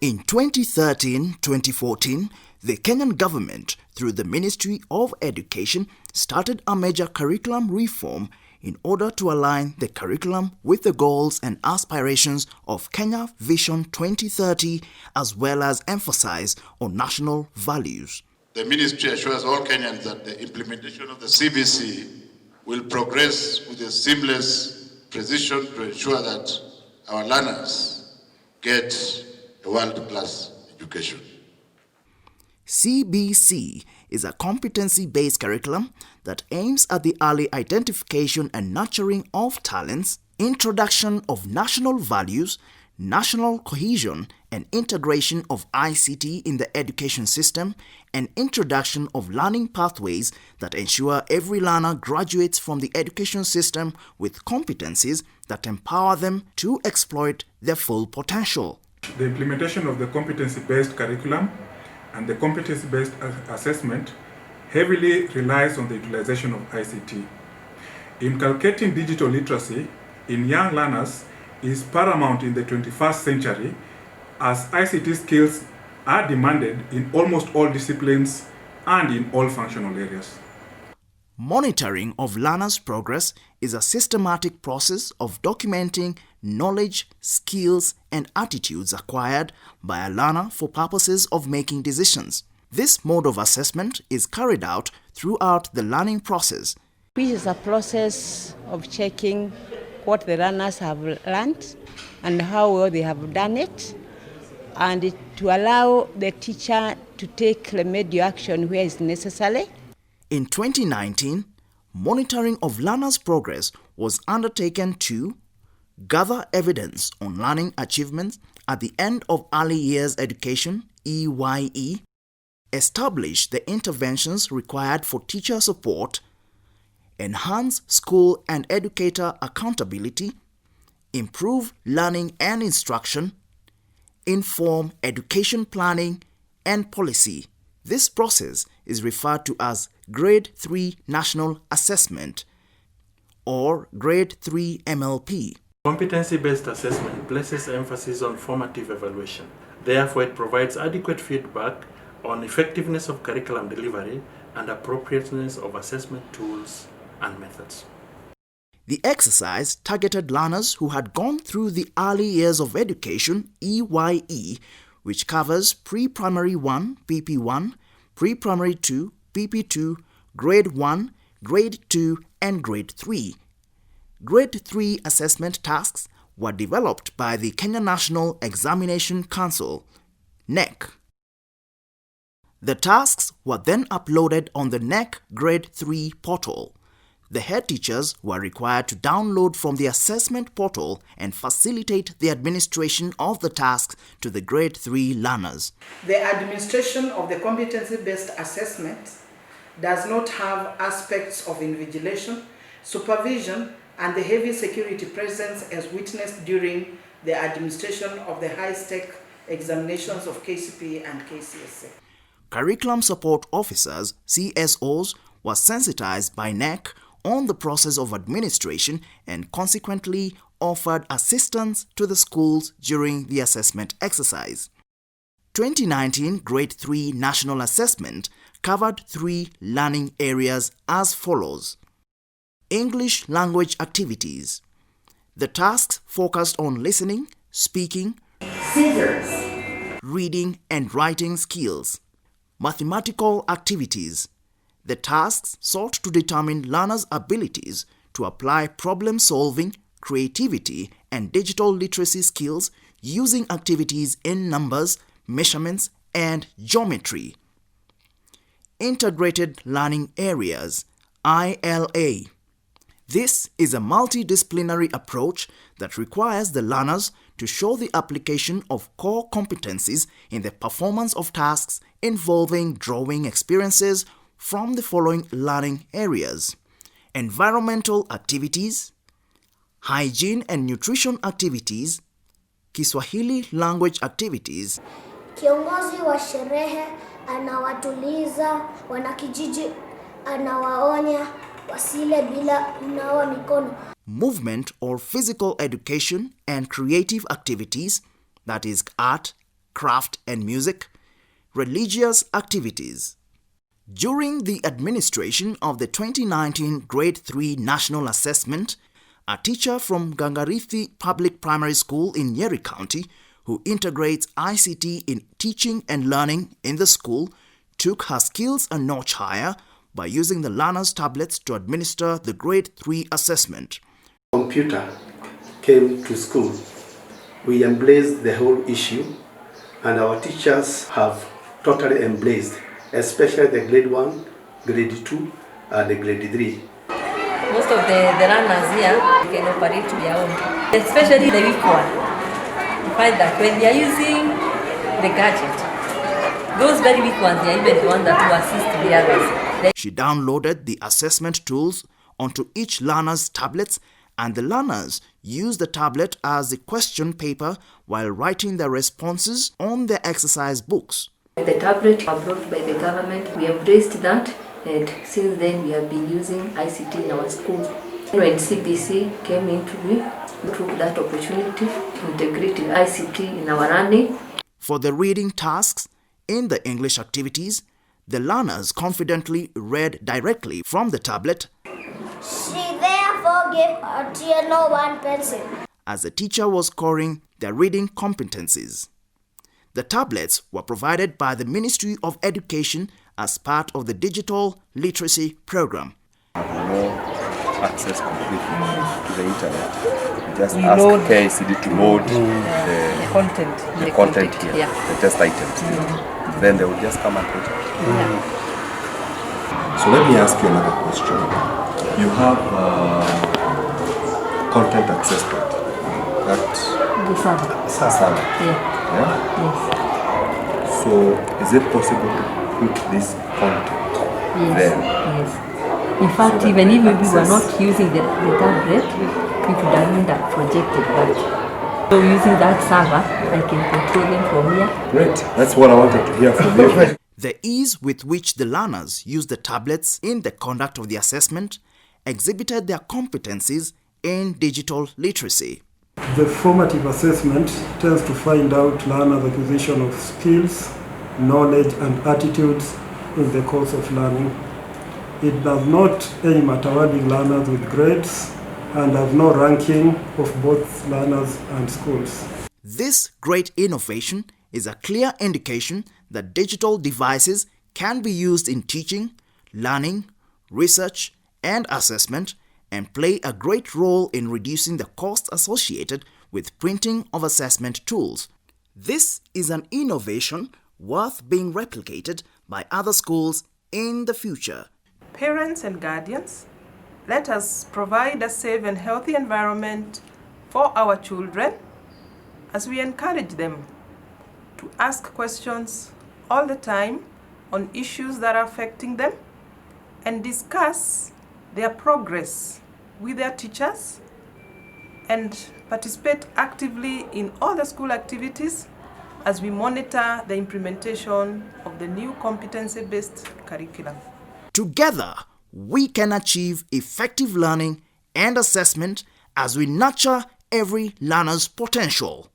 In 2013-2014, the Kenyan government, through the Ministry of Education, started a major curriculum reform in order to align the curriculum with the goals and aspirations of Kenya Vision 2030, as well as emphasize on national values. The ministry assures all Kenyans that the implementation of the CBC will progress with a seamless precision to ensure that our learners get a world-class education. CBC is a competency-based curriculum that aims at the early identification and nurturing of talents, introduction of national values, national cohesion, and integration of ICT in the education system, and introduction of learning pathways that ensure every learner graduates from the education system with competencies that empower them to exploit their full potential. The implementation of the competency-based curriculum and the competency-based assessment heavily relies on the utilization of ICT. Inculcating digital literacy in young learners is paramount in the 21st century, as ICT skills are demanded in almost all disciplines and in all functional areas. Monitoring of learners' progress is a systematic process of documenting knowledge, skills, and attitudes acquired by a learner for purposes of making decisions. This mode of assessment is carried out throughout the learning process, which is a process of checking what the learners have learned and how well they have done it, and to allow the teacher to take remedial action where is necessary. In 2019, monitoring of learners' progress was undertaken to gather evidence on learning achievements at the end of early years education (EYE), establish the interventions required for teacher support, enhance school and educator accountability, improve learning and instruction, inform education planning and policy. This process is referred to as Grade 3 National Assessment or Grade 3 MLP. Competency-based assessment places emphasis on formative evaluation. Therefore, it provides adequate feedback on effectiveness of curriculum delivery and appropriateness of assessment tools and methods. The exercise targeted learners who had gone through the early years of education (EYE), which covers pre-primary 1 (PP1), pre-primary 2 (PP2), grade 1, grade 2, and grade 3. Grade 3 assessment tasks were developed by the Kenya National Examination Council (NEC). The tasks were then uploaded on the NEC Grade 3 portal. The head teachers were required to download from the assessment portal and facilitate the administration of the tasks to the Grade 3 learners. The administration of the competency-based assessment does not have aspects of invigilation, supervision, and the heavy security presence as witnessed during the administration of the high-stake examinations of KCPE and KCSE. Curriculum support officers, CSOs, were sensitized by NEC on the process of administration and consequently offered assistance to the schools during the assessment exercise. 2019 Grade 3 National Assessment covered 3 learning areas as follows. English language activities. The tasks focused on listening, speaking, reading and writing skills. Mathematical activities. The tasks sought to determine learners' abilities to apply problem-solving, creativity, and digital literacy skills using activities in numbers, measurements, and geometry. Integrated Learning Areas, ILA. This is a multidisciplinary approach that requires the learners to show the application of core competencies in the performance of tasks involving drawing experiences from the following learning areas: environmental activities, hygiene and nutrition activities, Kiswahili language activities. Kiongozi wa sherehe anawatuliza wanakijiji, anawaonya wasile bila kunawa mikono. Movement or physical education and creative activities, that is art, craft and music, religious activities. During the administration of the 2019 Grade 3 National Assessment, a teacher from Gangarithi Public Primary School in Nyeri County, who integrates ICT in teaching and learning in the school, took her skills a notch higher by using the learners' tablets to administer the Grade 3 assessment. Computer came to school. We embraced the whole issue, and our teachers have totally embraced, especially the Grade 1, Grade 2, and the Grade 3. Most of the learners here can operate their own, especially the weak one. You find that when they are using the gadget, those very weak ones, they are even the ones that will assist the others. She downloaded the assessment tools onto each learner's tablets, and the learners used the tablet as the question paper while writing their responses on their exercise books. The tablet was brought by the government. We embraced that, and since then we have been using ICT in our schools. When CBC came into we took that opportunity to integrate ICT in our learning. For the reading tasks in the English activities, the learners confidently read directly from the tablet. She therefore gave Otieno 1 pencil, As the teacher was scoring their reading competencies. The tablets were provided by the Ministry of Education as part of the digital literacy program. No access completely to the internet. Just ask KICD to load the content here, the test items. Then they will just come and put it. So let me ask you another question. You have content assessment. Sasa. Yeah? Yes. So is it possible to put this content there? Yes. In fact, even if we were not using the tablet, we could have made that projected that. So using that server, I can control them from here. Great. That's what I wanted to hear from you. The ease with which the learners used the tablets in the conduct of the assessment exhibited their competencies in digital literacy. The formative assessment tends to find out learners' acquisition of skills, knowledge and attitudes in the course of learning. It does not aim at awarding learners with grades and has no ranking of both learners and schools. This great innovation is a clear indication that digital devices can be used in teaching, learning, research, and assessment, and play a great role in reducing the costs associated with printing of assessment tools. This is an innovation worth being replicated by other schools in the future. Parents and guardians, let us provide a safe and healthy environment for our children as we encourage them to ask questions all the time on issues that are affecting them and discuss their progress with their teachers and participate actively in all the school activities as we monitor the implementation of the new competency-based curriculum. Together, we can achieve effective learning and assessment as we nurture every learner's potential.